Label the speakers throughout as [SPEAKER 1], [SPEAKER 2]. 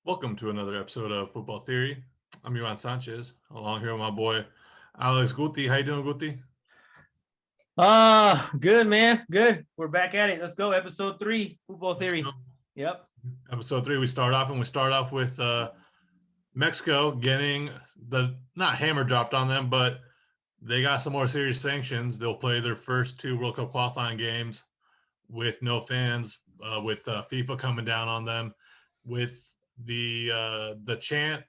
[SPEAKER 1] Welcome to another episode of Football Theory. I'm Ivan Sanchez, along here with my boy Alex Guti. How you doing, Guti?
[SPEAKER 2] Good man. Good. We're back at it. Let's go. Episode 3, Football
[SPEAKER 1] Let's go.
[SPEAKER 2] Theory. Yep.
[SPEAKER 1] Episode 3. We start off with Mexico getting the not hammer dropped on them, but they got some more serious sanctions. They'll play their first two World Cup qualifying games with no fans, with FIFA coming down on them, with the chant,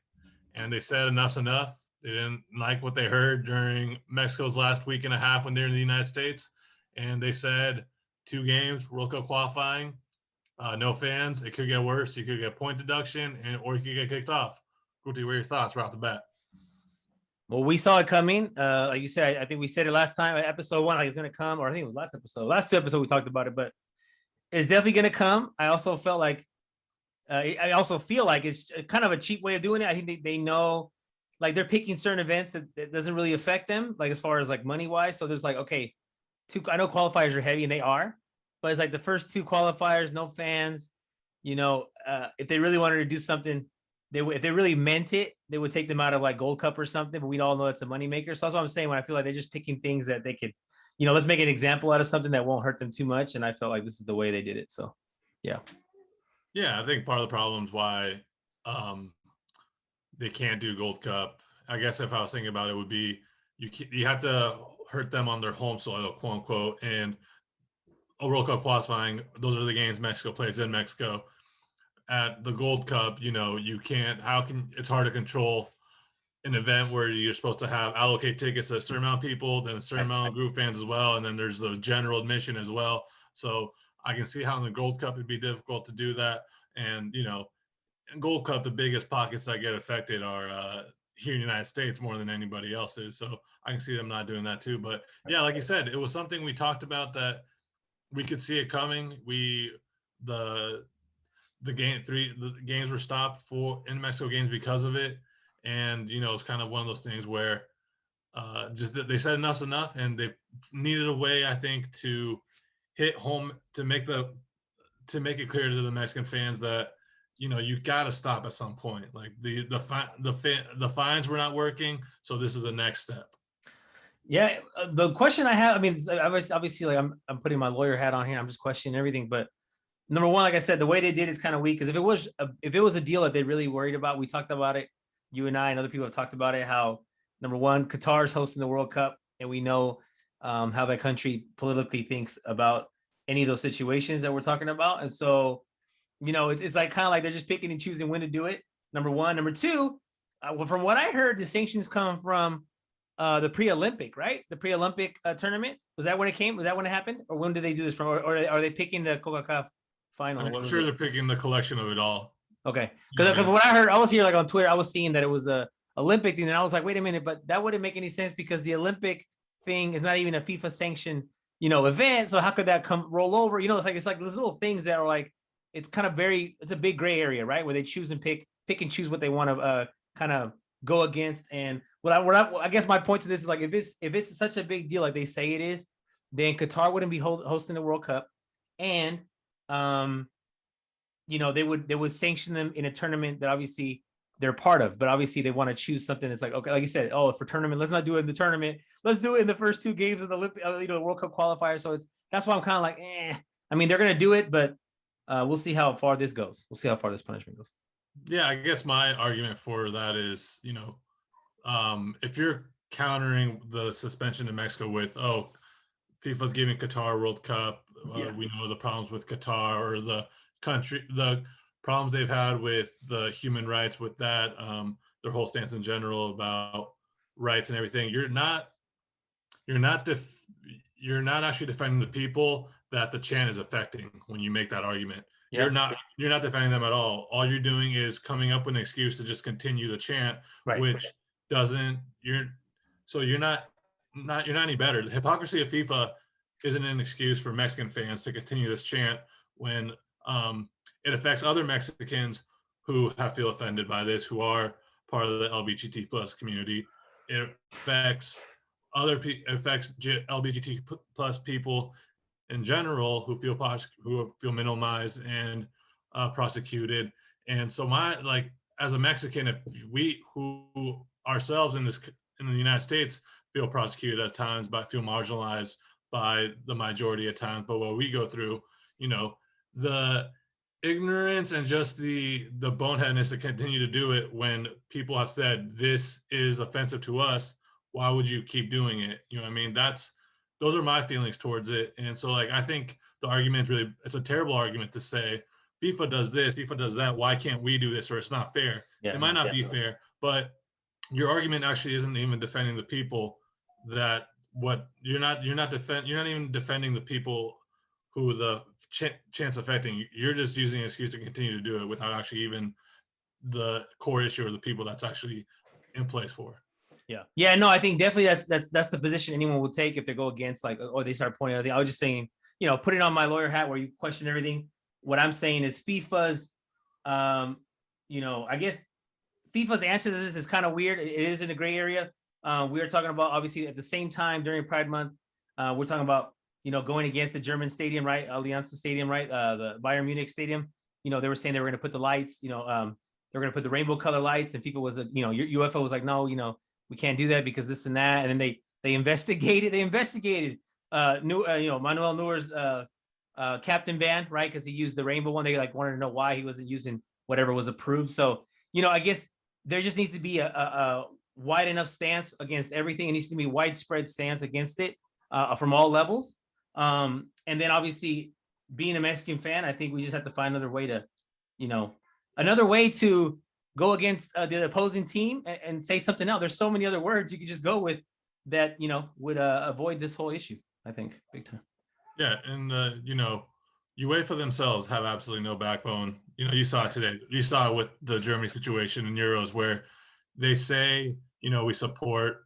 [SPEAKER 1] and they said enough's enough. They didn't like what they heard during Mexico's last week and a half when they're in the United States, and they said 2 games, World Cup qualifying, no fans. It could get worse. You could get point deduction, or you could get kicked off. Guti, what are your thoughts right off the bat?
[SPEAKER 2] Well, we saw it coming. Like you said, I think we said it last time, episode 1, like it's gonna come, or I think it was last episode. Last 2 episodes we talked about it, but it's definitely gonna come. I also felt like I also feel like it's kind of a cheap way of doing it. I think they know, like they're picking certain events that doesn't really affect them, like as far as like money wise. So there's like, okay, I know qualifiers are heavy and they are, but it's like the first 2 qualifiers, no fans. If they really wanted to do something, if they really meant it, they would take them out of like Gold Cup or something. But we all know it's a moneymaker. So that's what I'm saying. When I feel like they're just picking things that they could, let's make an example out of something that won't hurt them too much. And I felt like this is the way they did it. So, yeah.
[SPEAKER 1] Yeah, I think part of the problem is why they can't do Gold Cup. I guess if I was thinking about it, would be you have to hurt them on their home soil, quote unquote, and a World Cup qualifying. Those are the games Mexico plays in Mexico. At the Gold Cup, you can't. It's hard to control an event where you're supposed to allocate tickets to a certain amount of people, then a certain amount of group fans as well, and then there's the general admission as well. So I can see how in the Gold Cup it'd be difficult to do that. And in Gold Cup, the biggest pockets that get affected are here in the United States more than anybody else is. So I can see them not doing that too. But yeah, like you said, it was something we talked about that we could see it coming. The games were stopped for in Mexico games because of it, and it's kind of one of those things where just they said enough's enough, and they needed a way, I think, to hit home to make it clear to the Mexican fans that you got to stop at some point. Like the fines were not working, so this is the next step.
[SPEAKER 2] Yeah, the question I have, I mean, obviously, like I'm putting my lawyer hat on here. I'm just questioning everything. But number one, like I said, the way they did is kind of weak. Because if it was a deal that they really worried about, we talked about it. You and I and other people have talked about it. How number one, Qatar is hosting the World Cup, and we know how that country politically thinks about any of those situations that we're talking about. And so, it's like kind of like they're just picking and choosing when to do it. Number one, number two, from what I heard, the sanctions come from the pre-Olympic, right? The pre-Olympic tournament. Was that when it came? Was that when it happened? Or when did they do this from? Or are they picking the Coca-Cola final?
[SPEAKER 1] I'm sure they're picking the collection of it all.
[SPEAKER 2] Okay. Because what I heard, I was here like on Twitter, I was seeing that it was the Olympic thing. And I was like, wait a minute, but that wouldn't make any sense because the Olympic thing is not even a FIFA sanctioned, event. So how could that roll over? It's like those little things that are like, it's kind of it's a big gray area, right? Where they choose and pick and choose what they want to kind of go against. And I guess my point to this is like, if it's such a big deal, like they say it is, then Qatar wouldn't be hosting the World Cup. And, they would sanction them in a tournament that obviously they're part of, but obviously they want to choose something that's like, okay, like you said, for tournament, let's not do it in the tournament. Let's do it in the first 2 games of the the World Cup qualifier. So that's why I'm kind of like, I mean, they're going to do it, but we'll see how far this goes. We'll see how far this punishment goes.
[SPEAKER 1] Yeah, I guess my argument for that is, if you're countering the suspension in Mexico with, FIFA's giving Qatar World Cup, we know the problems with Qatar or the problems they've had with the human rights with that, their whole stance in general about rights and everything. You're not actually defending the people that the chant is affecting when you make that argument. Yep. You're not defending them at all. All you're doing is coming up with an excuse to just continue the chant,
[SPEAKER 2] right,
[SPEAKER 1] which doesn't you're not any better. The hypocrisy of FIFA isn't an excuse for Mexican fans to continue this chant when it affects other Mexicans who feel offended by this, who are part of the LGBT plus community. It affects LGBT plus people in general who feel minimalized and prosecuted. And so as a Mexican, if we who ourselves in the United States feel prosecuted at times, but feel marginalized by the majority at times, but what we go through, the ignorance and just the boneheadedness to continue to do it when people have said this is offensive to us, why would you keep doing it? You know what I mean? Those are my feelings towards it. And so I think the argument it's a terrible argument to say FIFA does this, FIFA does that, why can't we do this, or it's not fair. It might not be fair, but your argument actually isn't even defending the people that you're not even defending the people who the chance affecting. You're just using an excuse to continue to do it without actually even the core issue or the people that's actually in place for.
[SPEAKER 2] Yeah, no, I think definitely that's the position anyone will take if they go against or they start pointing out the. I was just saying, putting on my lawyer hat where you question everything. What I'm saying is FIFA's, I guess FIFA's answer to this is kind of weird. It is in a gray area. We are talking about, obviously, at the same time during Pride Month, we're talking about, going against the German stadium, right? Allianz Stadium, right? The Bayern Munich Stadium. They were saying they were going to put the lights, they were going to put the rainbow color lights, and FIFA was, UEFA was like, no, we can't do that because this and that. And then they investigated. Manuel Neuer's captain ban, right? Because he used the rainbow one. They wanted to know why he wasn't using whatever was approved. So, I guess there just needs to be a wide enough stance against everything. It needs to be widespread stance against it from all levels. And then obviously being a Mexican fan, I think we just have to find another way to go against the opposing team and say something else. There's so many other words you could just go with that, would avoid this whole issue, I think, big time.
[SPEAKER 1] Yeah. And, UEFA themselves have absolutely no backbone. You saw it today. You saw it with the Germany situation in Euros where they say, we support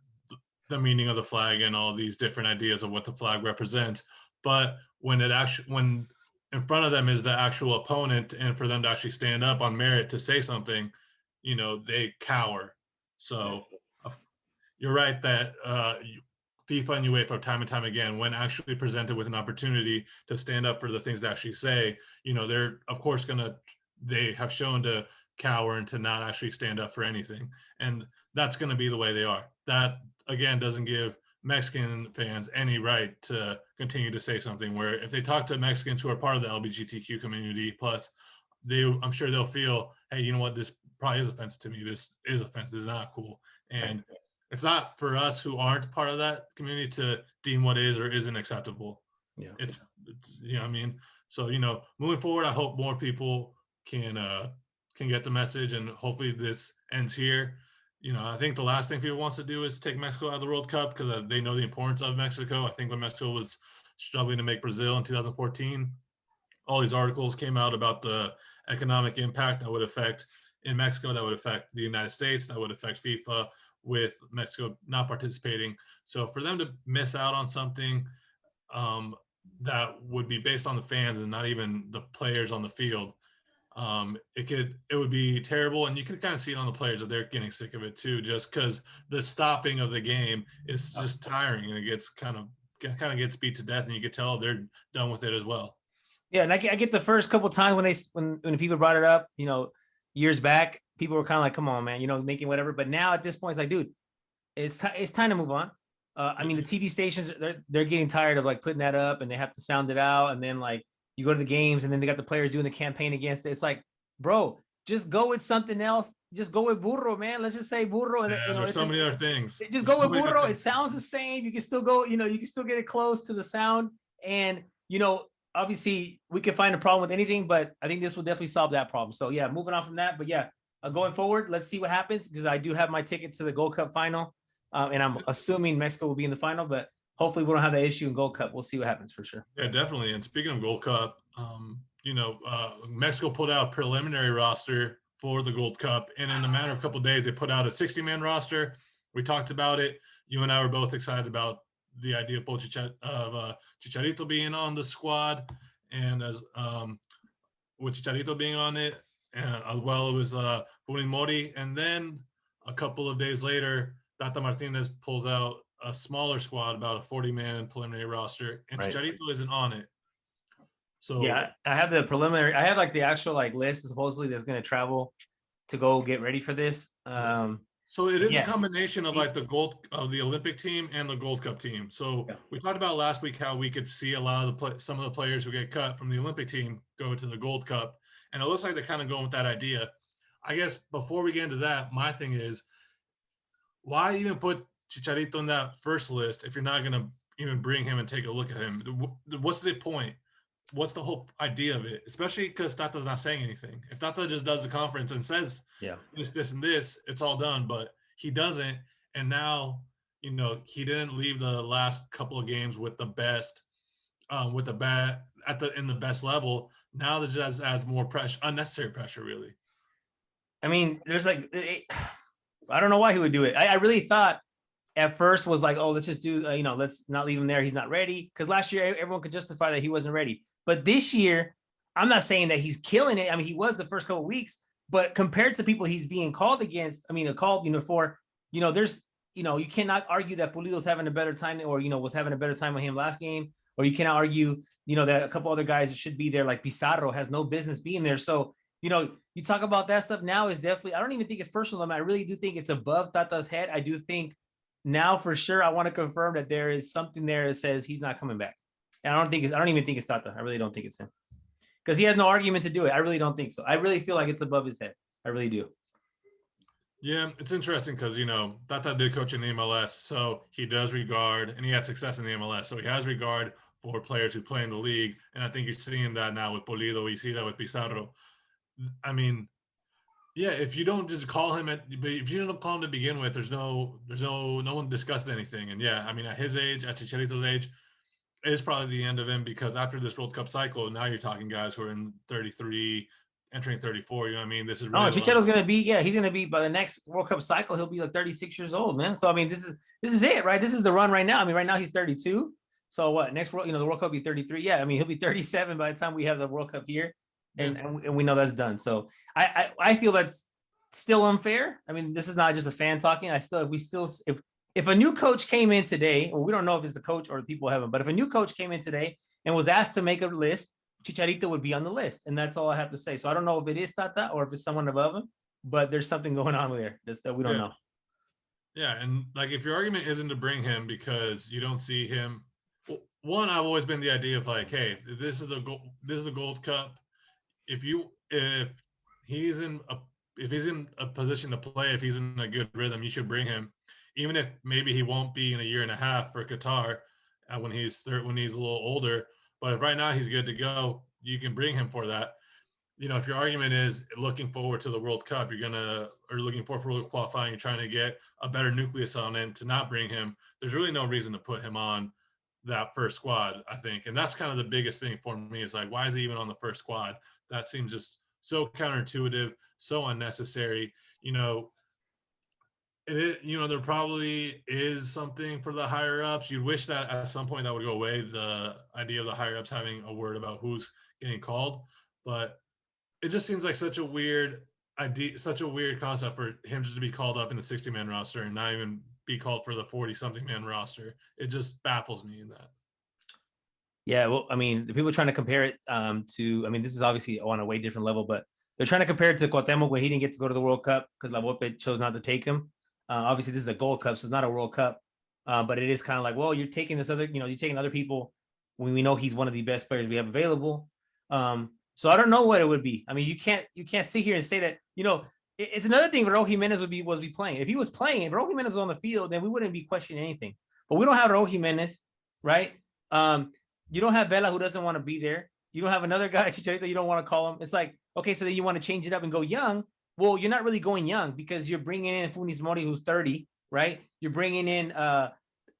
[SPEAKER 1] the meaning of the flag and all these different ideas of what the flag represents. But when in front of them is the actual opponent, and for them to actually stand up on merit to say something, they cower. So you're right that FIFA and UEFA time and time again, when actually presented with an opportunity to stand up for the things they actually say, they're of course they have shown to cower and to not actually stand up for anything. And that's going to be the way they are. That again doesn't give Mexican fans any right to continue to say something, where if they talk to Mexicans who are part of the LGBTQ community, plus I'm sure they'll feel, hey, you know what, this probably is offensive to me. This is offensive. This is not cool. And it's not for us who aren't part of that community to deem what is or isn't acceptable.
[SPEAKER 2] Yeah.
[SPEAKER 1] It's what I mean? So, moving forward, I hope more people can get the message, and hopefully this ends here. I think the last thing FIFA wants to do is take Mexico out of the World Cup because they know the importance of Mexico. I think when Mexico was struggling to make Brazil in 2014, all these articles came out about the economic impact that would affect in Mexico, that would affect the United States, that would affect FIFA with Mexico not participating. So for them to miss out on something that would be based on the fans and not even the players on the field, it would be terrible. And you can kind of see it on the players that they're getting sick of it too, just because the stopping of the game is just tiring, and it gets kind of gets beat to death, and you can tell they're done with it as well.
[SPEAKER 2] Yeah, and I get the first couple of times when FIFA brought it up, years back, people were kind of like, "Come on, man," making whatever. But now at this point, it's like, dude, it's time to move on. I mean, the TV stations they're getting tired of putting that up, and they have to sound it out, and then you go to the games, and then they got the players doing the campaign against it. It's like, bro, just go with something else. Just go with burro, man. Let's just say burro. And
[SPEAKER 1] there's so many other things.
[SPEAKER 2] Just go with burro. It sounds the same. You can still go. You can still get it close to the sound, and obviously we can find a problem with anything, but I think this will definitely solve that problem. So yeah, moving on from that, but yeah, going forward, let's see what happens, because I do have my ticket to the Gold Cup final, and I'm assuming Mexico will be in the final, but hopefully we don't have that issue in Gold Cup. We'll see what happens for sure.
[SPEAKER 1] Yeah, definitely. And speaking of Gold Cup, Mexico put out a preliminary roster for the Gold Cup, and in a matter of a couple of days, they put out a 60-man roster. We talked about it. You and I were both excited about the idea of Chicharito being on the squad, and as with Chicharito being on it, and as well as Funes Mori. And then a couple of days later, Tata Martinez pulls out a smaller squad, about a 40-man preliminary roster, and right. Chicharito isn't on it. So
[SPEAKER 2] Yeah, I have the preliminary. I have like the actual like list supposedly that's going to travel to go get ready for this.
[SPEAKER 1] So it is a
[SPEAKER 2] Yeah,
[SPEAKER 1] combination of like the gold of the Olympic team and the Gold Cup team. So
[SPEAKER 2] yeah.
[SPEAKER 1] we talked about last week how we could see a lot of some of the players who get cut from the Olympic team go to the Gold Cup, and it looks like they're kind of going with that idea. I guess before we get into that, my thing is why even put Chicharito in that first list if you're not going to even bring him and take a look at him? What's the point? What's the whole idea of it? Especially because Tata's not saying anything. If Tata just does the conference and says
[SPEAKER 2] Yeah.
[SPEAKER 1] this, and this, it's all done. But he doesn't, and now he didn't leave the last couple of games with the best, with the bat in the best level. Now this just adds more pressure, unnecessary pressure, really.
[SPEAKER 2] I mean, there's like, I don't know why he would do it. I really thought at first was like, oh, let's just do, let's not leave him there. He's not ready. Because last year, everyone could justify that he wasn't ready. But this year, I'm not saying that he's killing it. I mean, he was the first couple of weeks, but compared to people he's being called against, called, for, there's, you cannot argue that Pulido's having a better time or, was having a better time with him last game. Or you cannot argue, that a couple other guys should be there, like Pizarro has no business being there. So, you talk about that stuff now is definitely, I don't even think it's personal. I mean, I really do think it's above Tata's head. I do think now for sure, I want to confirm that there is something there that says he's not coming back. And I don't even think it's Tata. I really don't think it's him because he has no argument to do it. I really don't think so. I really feel like it's above his head. I really do.
[SPEAKER 1] Yeah, it's interesting because Tata did coach in the MLS, so he does regard, and he had success in the MLS, so he has regard for players who play in the league, and I think you're seeing that now with Polido. You see that with Pizarro. I mean, yeah, if you don't just call him if you don't call him to begin with, no one discusses anything. And yeah, I mean, at his age, at Chicharito's age, it is probably the end of him because after this World Cup cycle, now you're talking guys who are in 33, entering 34. You know what I mean? This is
[SPEAKER 2] Oh,
[SPEAKER 1] really
[SPEAKER 2] Chicharo's gonna be, he's gonna be by the next World Cup cycle, he'll be like 36 years old, man. So I mean, this is it, right? This is the run right now. I mean, right now he's 32. So what next world, the World Cup will be 33. Yeah, I mean, he'll be 37 by the time we have the World Cup here. And we know that's done. So I feel that's still unfair. I mean, this is not just a fan talking. If a new coach came in today, well, we don't know if it's the coach or the people have him, but if a new coach came in today and was asked to make a list, Chicharito would be on the list. And that's all I have to say. So I don't know if it is Tata or if it's someone above him, but there's something going on there that we don't know.
[SPEAKER 1] Yeah. And like, if your argument isn't to bring him because you don't see him, one, I've always been the idea of like, hey, this is the Gold Cup. If he's in a position to play, if he's in a good rhythm, you should bring him, even if maybe he won't be in a year and a half for Qatar when he's a little older. But if right now he's good to go, you can bring him for that. If your argument is looking forward to the World Cup, or looking forward for qualifying, you're trying to get a better nucleus on him to not bring him. There's really no reason to put him on that first squad, I think. And that's kind of the biggest thing for me is like, why is he even on the first squad? That seems just so counterintuitive, so unnecessary. There probably is something for the higher ups. You'd wish that at some point that would go away, the idea of the higher ups having a word about who's getting called. But it just seems like such a weird idea, such a weird concept for him just to be called up in the 60-man roster and not even be called for the 40-something man roster. It just baffles me in that.
[SPEAKER 2] Yeah, well, I mean, the people trying to compare it this is obviously on a way different level, but they're trying to compare it to Cuauhtemoc when he didn't get to go to the World Cup because La Volpe chose not to take him. Obviously, this is a Gold Cup, so it's not a World Cup. But it is kind of like, well, you're taking this other, you're taking other people when we know he's one of the best players we have available. So I don't know what it would be. I mean, you can't sit here and say that, it's another thing Raul Jimenez was playing. If he was playing, if Raul Jimenez was on the field, then we wouldn't be questioning anything. But we don't have Raul Jimenez, right? You don't have Vela, who doesn't want to be there. You don't have another guy, Chicharito, you don't want to call him. It's like, okay, so then you want to change it up and go young. Well, you're not really going young because you're bringing in Funes Mori, who's 30, right? You're bringing in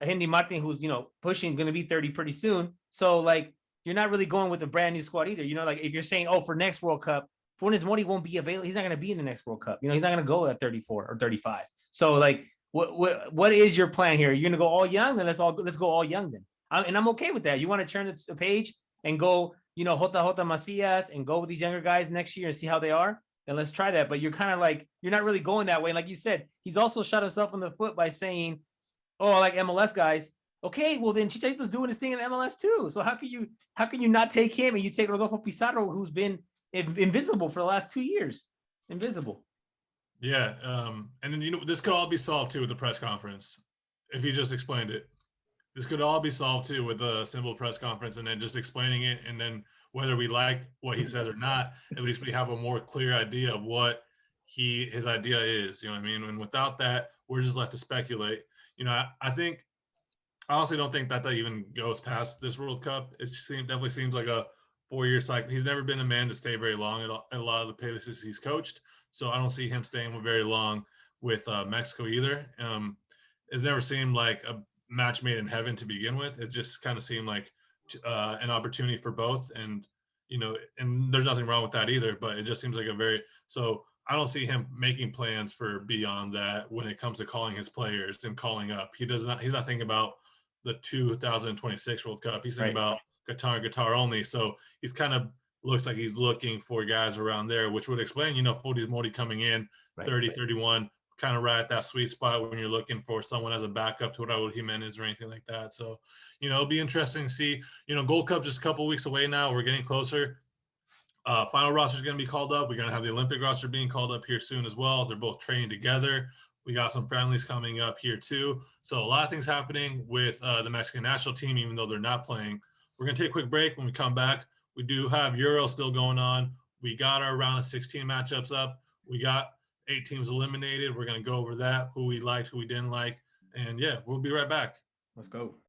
[SPEAKER 2] Henry Martin, who's, pushing, going to be 30 pretty soon. So, like, you're not really going with a brand new squad either. Like, if you're saying, for next World Cup, Funes Mori won't be available. He's not going to be in the next World Cup. He's not going to go at 34 or 35. So, like, what is your plan here? You're going to go all young? Then let's go all young then. And I'm okay with that. You want to turn the page and go, Jota Macias and go with these younger guys next year and see how they are, then let's try that. But you're kind of like, you're not really going that way. And like you said, he's also shot himself in the foot by saying, oh, I like MLS guys. Okay, well then Chicharito's doing his thing in MLS too. So how can you not take him and you take Rodolfo Pizarro, who's been invisible for the last 2 years? Invisible.
[SPEAKER 1] Yeah. And then, this could all be solved too with the press conference if he just explained it. This could all be solved too with a simple press conference and then just explaining it. And then whether we like what he says or not, at least we have a more clear idea of what his idea is. You know what I mean? And without that, we're just left to speculate. I think I honestly don't think that even goes past this World Cup. Definitely seems like a 4-year cycle. He's never been a man to stay very long at a lot of the places he's coached. So I don't see him staying very long with Mexico either. It's never seemed like a match made in heaven to begin with. It just kind of seemed like an opportunity for both. And there's nothing wrong with that either, but it just seems like so I don't see him making plans for beyond that when it comes to calling his players and calling up. He's not thinking about the 2026 World Cup. He's thinking about Qatar only. So he's kind of looks like he's looking for guys around there, which would explain, Fody Modi coming in 30, 31, kind of right at that sweet spot when you're looking for someone as a backup to Raul Jimenez or anything like that. So, it'll be interesting to see. Gold Cup just a couple weeks away now. We're getting closer. Final roster is going to be called up. We're going to have the Olympic roster being called up here soon as well. They're both training together. We got some friendlies coming up here too. So a lot of things happening with the Mexican national team, even though they're not playing. We're going to take a quick break. When we come back, we do have Euro still going on. We got our round of 16 matchups up. We got 8 teams eliminated. We're going to go over that, who we liked, who we didn't like. And yeah, we'll be right back.
[SPEAKER 2] Let's go.